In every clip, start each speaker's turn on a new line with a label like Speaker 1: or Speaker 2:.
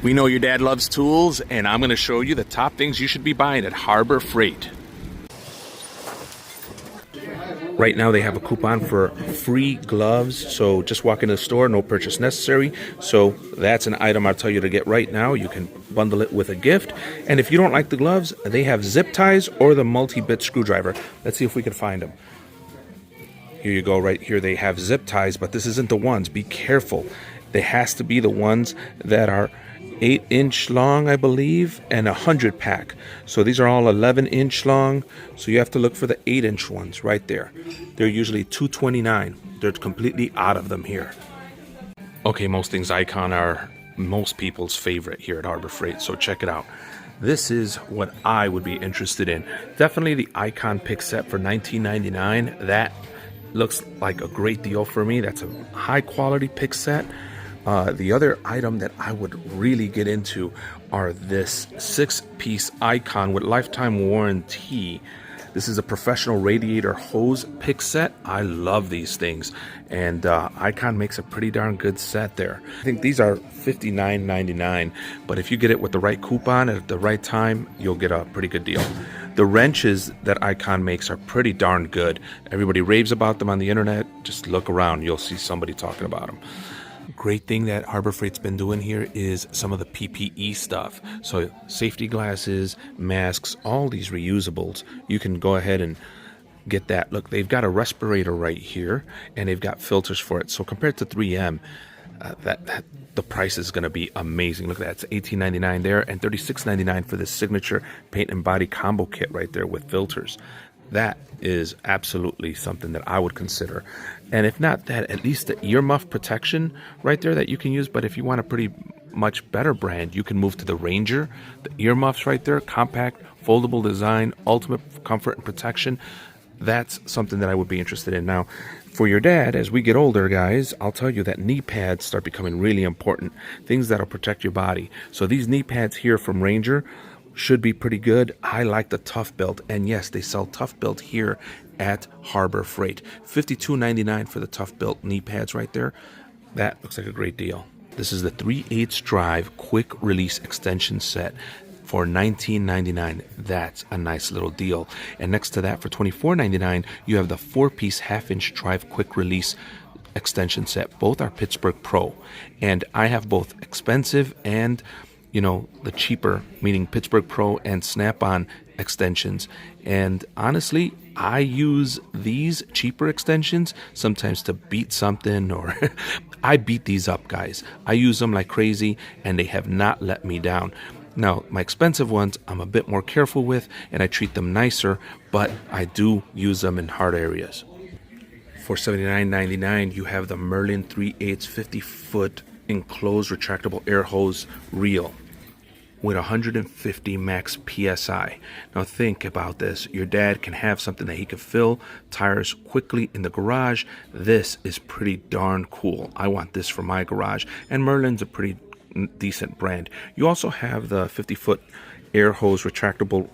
Speaker 1: We know your dad loves tools, and I'm going to show you the top things you should be buying at Harbor Freight. Right now they have a coupon for free gloves, so just walk into the store, no purchase necessary. So that's an item I'll tell you to get right now. You can bundle it with a gift. And if you don't like the gloves, they have zip ties or the multi-bit screwdriver. Let's see if we can find them. Here you go, right here they have zip ties, but this isn't the ones. Be careful. They has to be the ones that are 8-inch long, I believe, and 100 pack. So these are all 11-inch long. So you have to look for the 8-inch ones right there. They're usually $2.29. They're completely out of them here. Okay, most things Icon are most people's favorite here at Harbor Freight. So check it out. This is what I would be interested in. Definitely the Icon pick set for $19.99. That looks like a great deal for me. That's a high quality pick set. The other item that I would really get into are this 6-piece Icon with lifetime warranty. This is a professional radiator hose pick set. I love these things, and Icon makes a pretty darn good set there. I think these are $59.99, but if you get it with the right coupon at the right time, you'll get a pretty good deal. The wrenches that Icon makes are pretty darn good. Everybody raves about them on the internet. Just look around, you'll see somebody talking about them. Great thing that Harbor Freight's been doing here is some of the PPE stuff. So safety glasses, masks, all these reusables. You can go ahead and get that. Look, they've got a respirator right here, and they've got filters for it. So compared to 3M, the price is going to be amazing. Look at that, it's $18.99 there, and $36.99 for this signature paint and body combo kit right there with filters. That is absolutely something that I would consider. And if not that, at least the earmuff protection right there that you can use. But if you want a pretty much better brand, you can move to the Ranger. The earmuffs right there, compact, foldable design, ultimate comfort and protection. That's something that I would be interested in. Now, for your dad, as we get older, guys, I'll tell you that knee pads start becoming really important. Things that'll protect your body. So these knee pads here from Ranger should be pretty good. I like the Tough Belt, and yes, they sell Tough Belt here at Harbor Freight. $52.99 for the Tough Belt knee pads right there. That looks like a great deal. This is the 3/8 drive quick release extension set for $19.99. That's a nice little deal. And next to that, for $24.99, you have the 4-piece 1/2-inch drive quick release extension set. Both are Pittsburgh Pro, and I have both expensive and the cheaper, meaning Pittsburgh Pro and Snap-on extensions. And honestly, I use these cheaper extensions sometimes to beat something, or I beat these up, guys. I use them like crazy, and they have not let me down. Now, my expensive ones, I'm a bit more careful with, and I treat them nicer, but I do use them in hard areas. For $79.99, you have the Merlin 3/8 50-foot enclosed retractable air hose reel with 150 max PSI. Now think about this. Your dad can have something that he can fill tires quickly in the garage. This is pretty darn cool. I want this for my garage, and Merlin's a pretty decent brand. You also have the 50-foot air hose retractable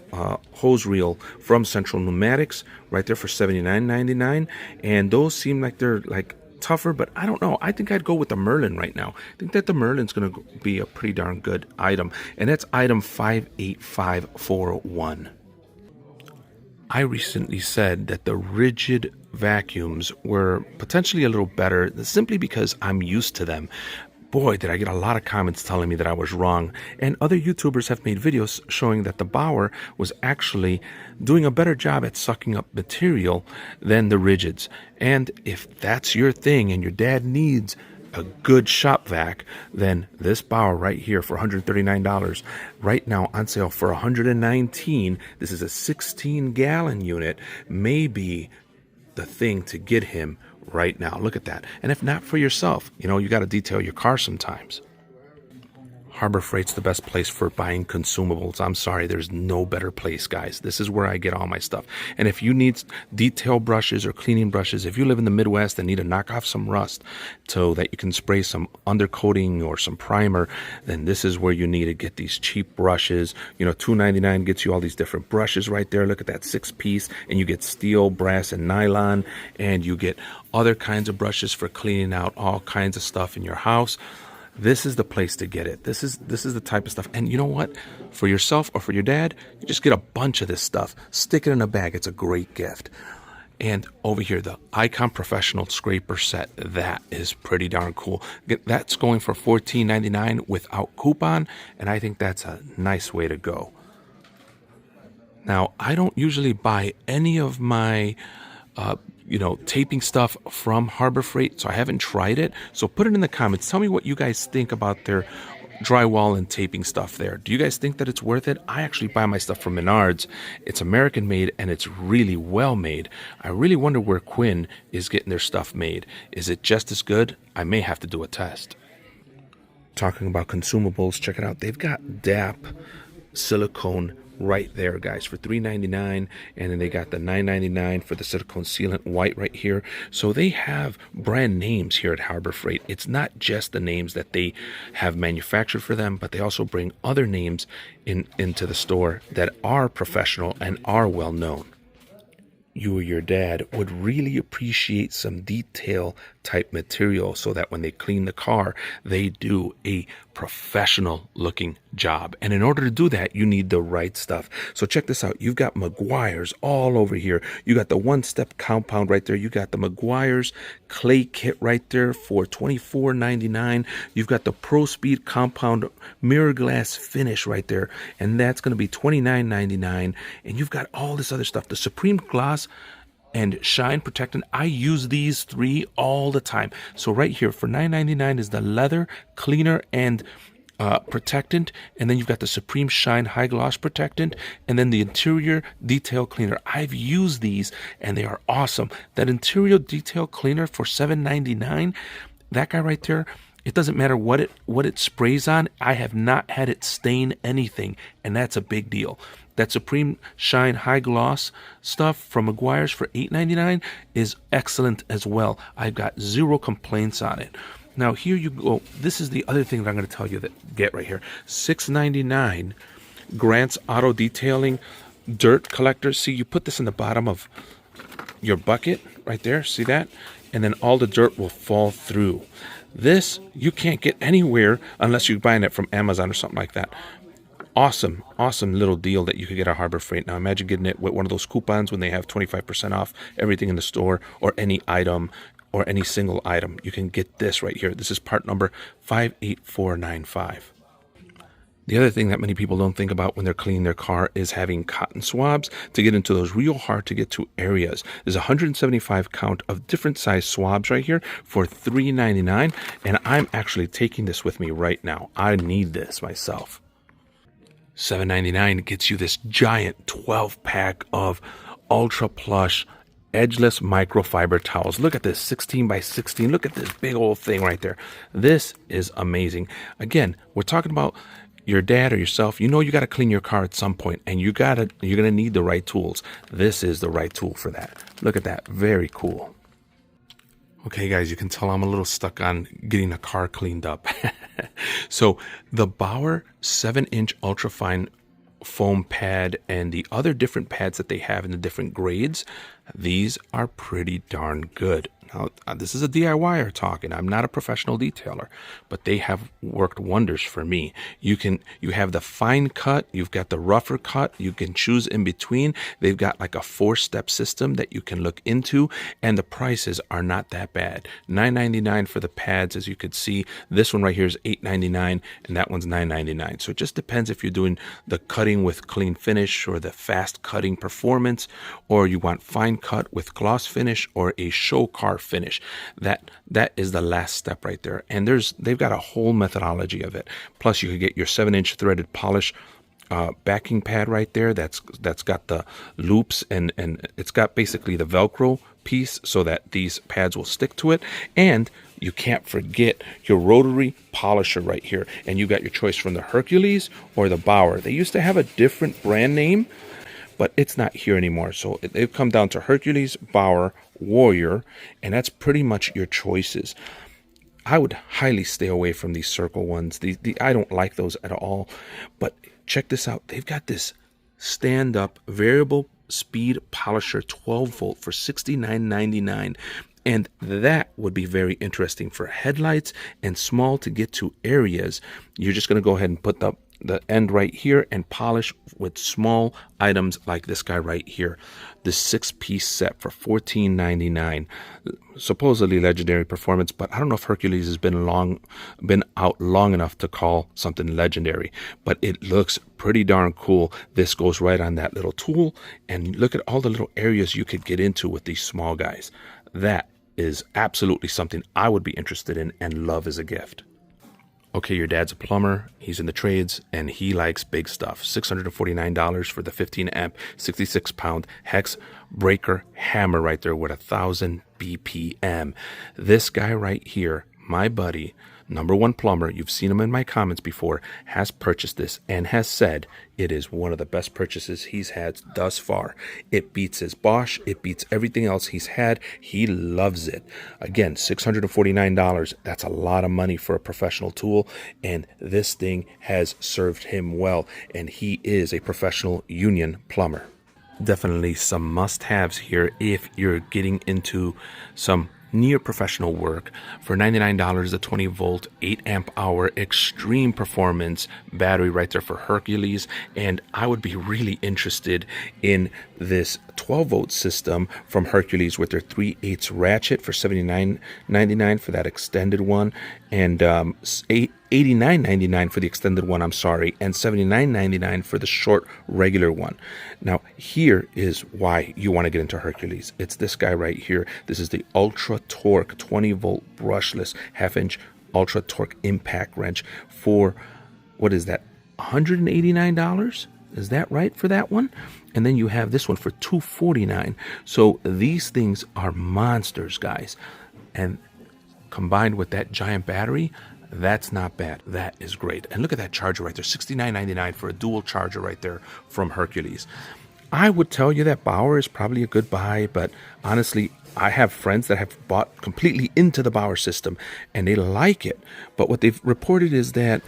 Speaker 1: hose reel from Central Pneumatics right there for $79.99, and those seem like they're like tougher, but I don't know. I think I'd go with the Merlin right now. I think that the Merlin's going to be a pretty darn good item, and that's item 58541. I recently said that the rigid vacuums were potentially a little better simply because I'm used to them. Boy, did I get a lot of comments telling me that I was wrong. And other YouTubers have made videos showing that the Bauer was actually doing a better job at sucking up material than the rigids. And if that's your thing and your dad needs a good shop vac, then this Bauer right here for $139, right now on sale for $119. This is a 16-gallon unit, may be the thing to get him right now. Look at that. And if not for yourself, you got to detail your car sometimes. Harbor Freight's the best place for buying consumables. I'm sorry, there's no better place, guys. This is where I get all my stuff. And if you need detail brushes or cleaning brushes, if you live in the Midwest and need to knock off some rust so that you can spray some undercoating or some primer, then this is where you need to get these cheap brushes. $2.99 gets you all these different brushes right there. Look at that 6-piece, and you get steel, brass, and nylon, and you get other kinds of brushes for cleaning out all kinds of stuff in your house. this is the place to get it. This is the type of stuff. And you know what? For yourself or for your dad, you just get a bunch of this stuff. Stick it in a bag. It's a great gift. And over here, the Icon Professional Scraper Set. That is pretty darn cool. That's going for $14.99 without coupon, and I think that's a nice way to go. Now, I don't usually buy any of my taping stuff from Harbor Freight, so I haven't tried it. So put it in the comments. Tell me what you guys think about their drywall and taping stuff there. Do you guys think that it's worth it? I actually buy my stuff from Menards. It's American made and it's really well made. I really wonder where Quinn is getting their stuff made. Is it just as good? I may have to do a test. Talking about consumables, check it out. They've got DAP silicone right there, guys, for $3.99, and then they got the $9.99 for the silicone sealant white right here. So they have brand names here at Harbor Freight. It's not just the names that they have manufactured for them, but they also bring other names into the store that are professional and are well known. You or your dad would really appreciate some detail type material so that when they clean the car, they do a professional looking job. And in order to do that, you need the right stuff. So check this out. You've got Meguiar's all over here. You got the one-step compound right there. You got the Meguiar's clay kit right there for $24.99. You've got the Pro Speed compound mirror glass finish right there, and that's going to be $29.99. And you've got all this other stuff. The Supreme Gloss and Shine Protectant. I use these three all the time. So right here for $9.99 is the leather cleaner and protectant, and then you've got the Supreme Shine High Gloss Protectant, and then the interior detail cleaner. I've used these and they are awesome. That interior detail cleaner for $7.99, that guy right there, it doesn't matter what it sprays on. I have not had it stain anything, and that's a big deal. That Supreme Shine High Gloss stuff from Meguiar's for $8.99 is excellent as well. I've got zero complaints on it. Now here you go. This is the other thing that I'm going to tell you that get right here. $6.99 Grant's Auto Detailing Dirt Collector. See, you put this in the bottom of your bucket right there. See that? And then all the dirt will fall through. This you can't get anywhere unless you're buying it from Amazon or something like that. Awesome little deal that you could get at Harbor Freight. Now imagine getting it with one of those coupons when they have 25% off everything in the store or any item or any single item. You can get this right here. This is part number 58495. The other thing that many people don't think about when they're cleaning their car is having cotton swabs to get into those real hard to get to areas. There's 175 count of different size swabs right here for $3.99, and I'm actually taking this with me right now. I need this myself. $7.99 gets you this giant 12-pack of ultra plush edgeless microfiber towels. Look at this 16 by 16. Look at this big old thing right there. This is amazing. Again, we're talking about your dad or yourself. You know you got to clean your car at some point, and you're going to need the right tools. This is the right tool for that. Look at that. Very cool. Okay, guys, you can tell I'm a little stuck on getting the car cleaned up. So the Bauer 7-inch ultrafine foam pad and the other different pads that they have in the different grades, these are pretty darn good. Now, this is a DIYer talking. I'm not a professional detailer, but they have worked wonders for me. You have the fine cut, you've got the rougher cut, you can choose in between. They've got like a 4-step system that you can look into, and the prices are not that bad. $9.99 for the pads, as you could see. This one right here is $8.99, and that one's $9.99. So it just depends if you're doing the cutting with clean finish or the fast cutting performance, or you want fine cut with gloss finish or a show car finish. That is the last step right there, and they've got a whole methodology of it. Plus you could get your 7-inch threaded polish backing pad right there that's got the loops, and it's got basically the Velcro piece so that these pads will stick to it. And you can't forget your rotary polisher right here, and you got your choice from the Hercules or the Bauer. They used to have a different brand name, but it's not here anymore. So they've come down to Hercules, Bauer, Warrior, and that's pretty much your choices. I would highly stay away from these circle ones. I don't like those at all. But check this out. They've got this stand-up variable speed polisher 12 volt for $69.99. And that would be very interesting for headlights and small to get to areas. You're just going to go ahead and put the end right here and polish with small items like this guy right here. This 6-piece set for $14.99. Supposedly legendary performance, but I don't know if Hercules has been out long enough to call something legendary, but it looks pretty darn cool. This goes right on that little tool, and look at all the little areas you could get into with these small guys. That is absolutely something I would be interested in and love as a gift. Okay, your dad's a plumber, he's in the trades, and he likes big stuff. $649 for the 15-amp, 66-pound hex breaker hammer right there with 1,000 BPM. This guy right here, my buddy, #1 plumber, you've seen him in my comments before, has purchased this and has said it is one of the best purchases he's had thus far. It beats his Bosch. It beats everything else he's had. He loves it. Again, $649. That's a lot of money for a professional tool, and this thing has served him well, and he is a professional union plumber. Definitely some must-haves here if you're getting into some near professional work. For $99, the 20-volt 8-amp-hour extreme performance battery right there for Hercules. And I would be really interested in this 12-volt system from Hercules with their 3/8 ratchet for $79.99 for that extended one, and $89.99 for the extended one, and $79.99 for the short regular one. Now, here is why you want to get into Hercules. It's this guy right here. This is the Ultra Torque 20-volt brushless half-inch Ultra Torque impact wrench for, what is that, $189? Is that right for that one? And then you have this one for $249. So these things are monsters, guys. And combined with that giant battery, that's not bad. That is great. And look at that charger right there, $69.99 for a dual charger right there from Hercules. I would tell you that Bauer is probably a good buy, but honestly, I have friends that have bought completely into the Bauer system and they like it. But what they've reported is that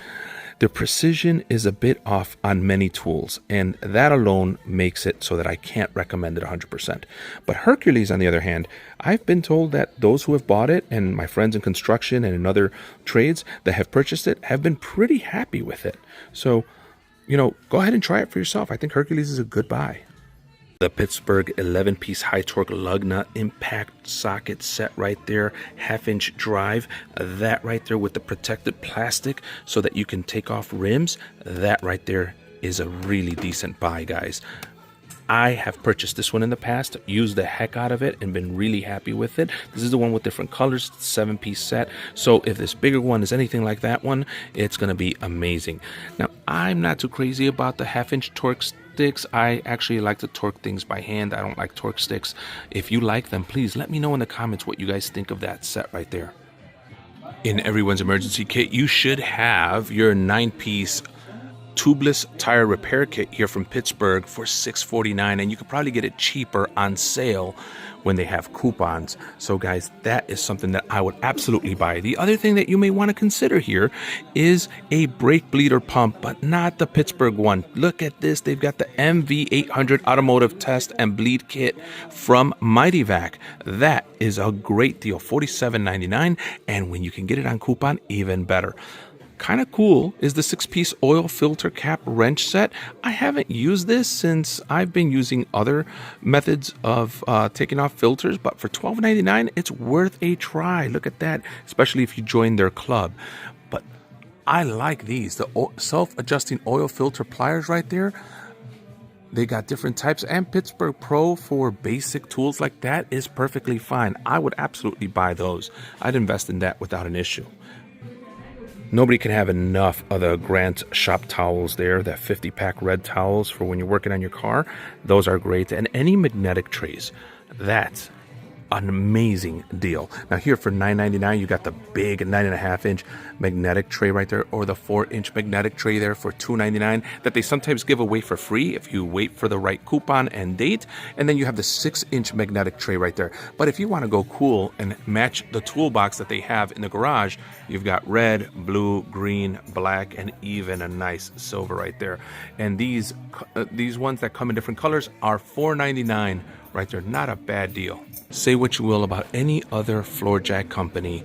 Speaker 1: the precision is a bit off on many tools, and that alone makes it so that I can't recommend it 100%. But Hercules, on the other hand, I've been told that those who have bought it, and my friends in construction and in other trades that have purchased it, have been pretty happy with it. So, go ahead and try it for yourself. I think Hercules is a good buy. The Pittsburgh 11-piece high-torque lug nut impact socket set right there, half-inch drive, that right there with the protected plastic so that you can take off rims, that right there is a really decent buy, guys. I have purchased this one in the past, used the heck out of it, and been really happy with it. This is the one with different colors, 7-piece set. So if this bigger one is anything like that one, it's going to be amazing. Now, I'm not too crazy about the half-inch torque sticks. I actually like to torque things by hand. I don't like torque sticks. If you like them, please let me know in the comments what you guys think of that set right there. In everyone's emergency kit, you should have your 9-piece tubeless tire repair kit here from Pittsburgh for $649, and you could probably get it cheaper on sale when they have coupons. So guys, that is something that I would absolutely buy. The other thing that you may want to consider here is a brake bleeder pump, but not the Pittsburgh one. Look at this. They've got the MV800 automotive test and bleed kit from Mighty Vac. That is a great deal, $47.99, and when you can get it on coupon, even better. Kind of cool is the 6-piece oil filter cap wrench set. I haven't used this since I've been using other methods of taking off filters, but for $12.99, it's worth a try. Look at that, especially if you join their club. But I like these, the self-adjusting oil filter pliers right there. They got different types, and Pittsburgh Pro for basic tools like that is perfectly fine. I would absolutely buy those. I'd invest in that without an issue. Nobody can have enough of the Grant shop towels there, that 50-pack red towels for when you're working on your car. Those are great. And any magnetic trays, that's an amazing deal. Now here for $9.99, you got the big 9.5-inch magnetic tray right there, or the 4-inch magnetic tray there for $2.99 that they sometimes give away for free if you wait for the right coupon and date. And then you have the 6-inch magnetic tray right there. But if you want to go cool and match the toolbox that they have in the garage, you've got red, blue, green, black, and even a nice silver right there. And these ones that come in different colors are $4.99 right there. Not a bad deal. Say what you will about any other floor jack company,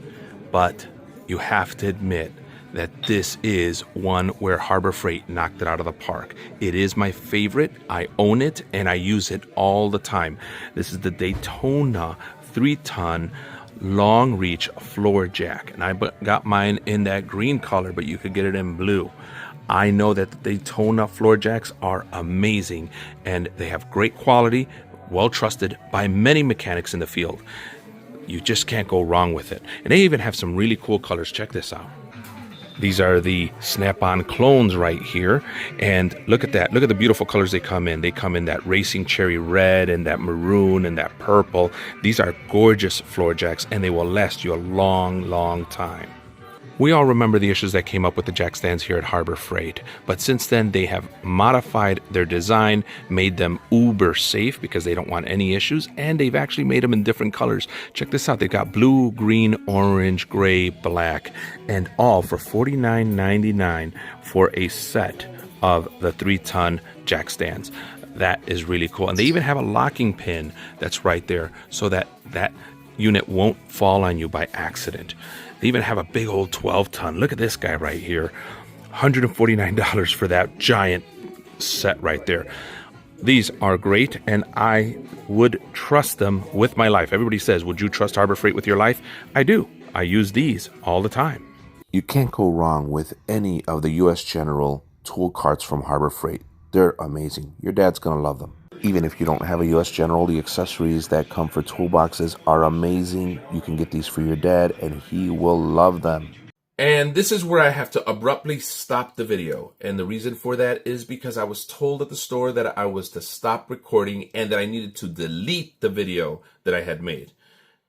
Speaker 1: but you have to admit that this is one where Harbor Freight knocked it out of the park. It is my favorite. I own it and I use it all the time. This is the Daytona 3-ton long reach floor jack, and I got mine in that green color, but you could get it in blue. I know that the Daytona floor jacks are amazing and they have great quality, well trusted by many mechanics in the field. You just can't go wrong with it. And they even have some really cool colors. Check this out. These are the Snap-on clones right here. And look at that. Look at the beautiful colors they come in. They come in that racing cherry red and that maroon and that purple. These are gorgeous floor jacks and they will last you a long, long time. We all remember the issues that came up with the jack stands here at Harbor Freight, but since then they have modified their design, made them uber safe because they don't want any issues, and they've actually made them in different colors. Check this out. They've got blue, green, orange, gray, black, and all for $49.99 for a set of the 3-ton jack stands. That is really cool. And they even have a locking pin that's right there so that that unit won't fall on you by accident. They even have a big old 12-ton. Look at this guy right here. $149 for that giant set right there. These are great, and I would trust them with my life. Everybody says, would you trust Harbor Freight with your life? I do. I use these all the time.
Speaker 2: You can't go wrong with any of the U.S. General tool carts from Harbor Freight. They're amazing. Your dad's going to love them. Even if you don't have a U.S. General, the accessories that come for toolboxes are amazing. You can get these for your dad, and he will love them.
Speaker 1: And this is where I have to abruptly stop the video. And the reason for that is because I was told at the store that I was to stop recording and that I needed to delete the video that I had made.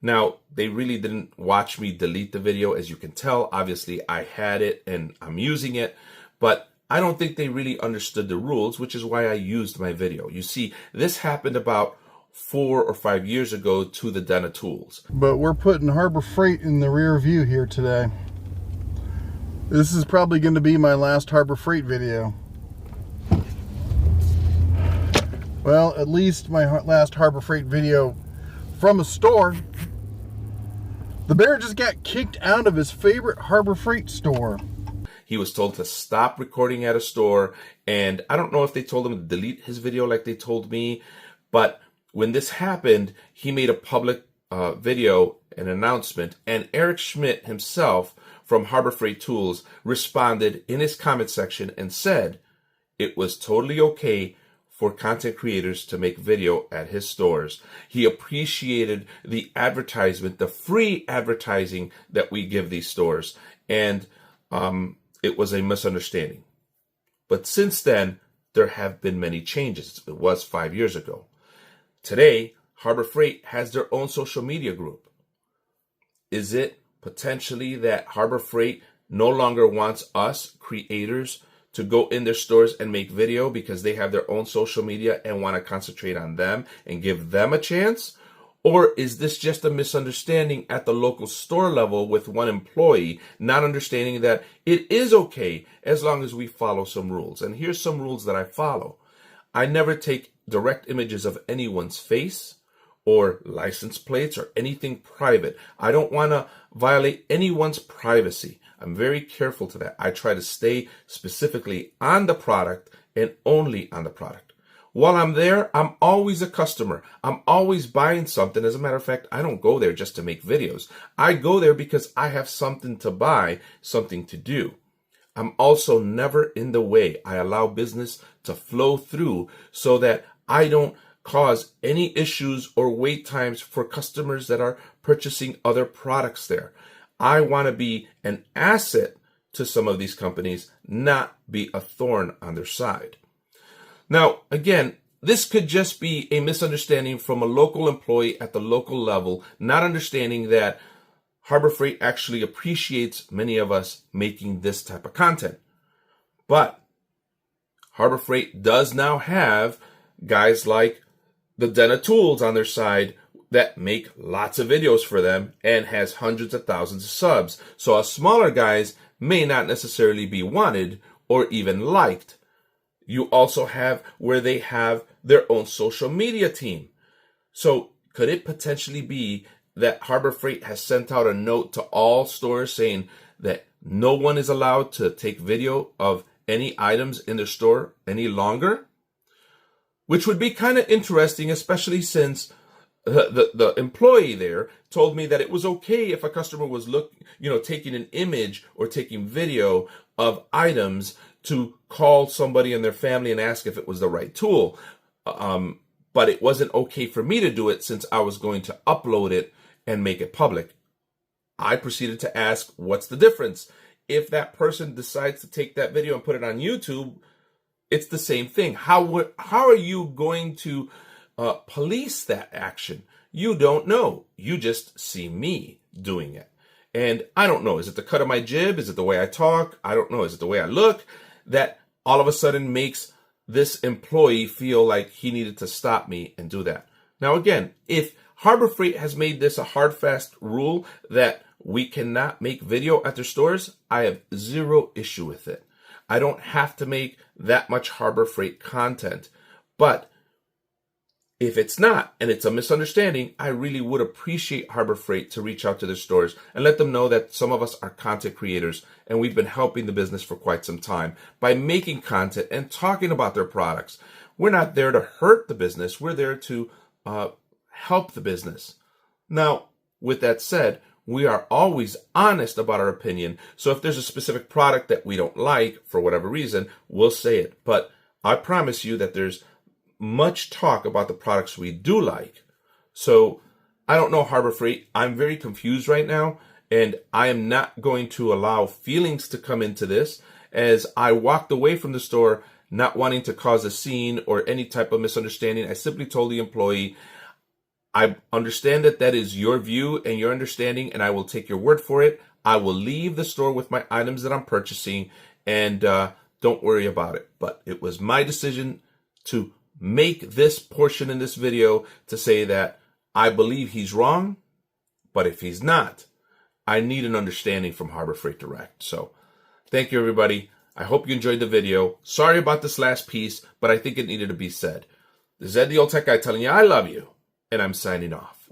Speaker 1: Now, they really didn't watch me delete the video. As you can tell, obviously I had it and I'm using it, but I don't think they really understood the rules, which is why I used my video. You see, this happened about 4 or 5 years ago to the Den of Tools.
Speaker 3: But we're putting Harbor Freight in the rear view here today. This is probably going to be my last Harbor Freight video. Well, at least my last Harbor Freight video from a store. The bear just got kicked out of his favorite Harbor Freight store.
Speaker 1: He was told to stop recording at a store, and I don't know if they told him to delete his video like they told me, but when this happened, he made a public video, an announcement, and Eric Schmidt himself from Harbor Freight Tools responded in his comment section and said it was totally okay for content creators to make video at his stores. He appreciated the advertisement, the free advertising that we give these stores, and it was a misunderstanding. But since then, there have been many changes. It was 5 years ago. Today, Harbor Freight has their own social media group. Is it potentially that Harbor Freight no longer wants us creators to go in their stores and make video because they have their own social media and want to concentrate on them and give them a chance? Or is this just a misunderstanding at the local store level with one employee, not understanding that it is okay as long as we follow some rules? And here's some rules that I follow. I never take direct images of anyone's face or license plates or anything private. I don't want to violate anyone's privacy. I'm very careful to that. I try to stay specifically on the product and only on the product. While I'm there, I'm always a customer. I'm always buying something. As a matter of fact, I don't go there just to make videos. I go there because I have something to buy, something to do. I'm also never in the way. I allow business to flow through so that I don't cause any issues or wait times for customers that are purchasing other products there. I want to be an asset to some of these companies, not be a thorn on their side. Now, again, this could just be a misunderstanding from a local employee at the local level, not understanding that Harbor Freight actually appreciates many of us making this type of content. But Harbor Freight does now have guys like the Den of Tools on their side that make lots of videos for them and has hundreds of thousands of subs. So us smaller guys may not necessarily be wanted or even liked. You also have where they have their own social media team. So Could it potentially be that Harbor Freight has sent out a note to all stores saying that no one is allowed to take video of any items in their store any longer? Which would be kind of interesting, especially since the employee there told me that it was okay if a customer was taking an image or taking video of items to call somebody in their family and ask if it was the right tool. But it wasn't okay for me to do it since I was going to upload it and make it public. I proceeded to ask, what's the difference? If that person decides to take that video and put it on YouTube, it's the same thing. How are you going to police that action? You don't know. You just see me doing it. And I don't know. Is it the cut of my jib? Is it the way I talk? I don't know. Is it the way I look? That all of a sudden makes this employee feel like he needed to stop me and do that. Now, again, if Harbor Freight has made this a hard, fast rule that we cannot make video at their stores, I have zero issue with it. I don't have to make that much Harbor Freight content. But if it's not, and it's a misunderstanding, I really would appreciate Harbor Freight to reach out to their stores and let them know that some of us are content creators and we've been helping the business for quite some time by making content and talking about their products. We're not there to hurt the business. We're there to help the business. Now, with that said, we are always honest about our opinion. So if there's a specific product that we don't like for whatever reason, we'll say it. But I promise you that there's much talk about the products we do like. So I don't know, Harbor Freight. I'm very confused right now, and I am not going to allow feelings to come into this, as I walked away from the store not wanting to cause a scene or any type of misunderstanding. I simply told the employee, I understand that that is your view and your understanding, and I will take your word for it. I will leave the store with my items that I'm purchasing, and don't worry about it. But it was my decision to make this portion in this video to say that I believe he's wrong, but if he's not, I need an understanding from Harbor Freight Direct. So thank you, everybody. I hope you enjoyed the video. Sorry about this last piece, but I think it needed to be said. This is Ed the Old Tech Guy telling you I love you, and I'm signing off.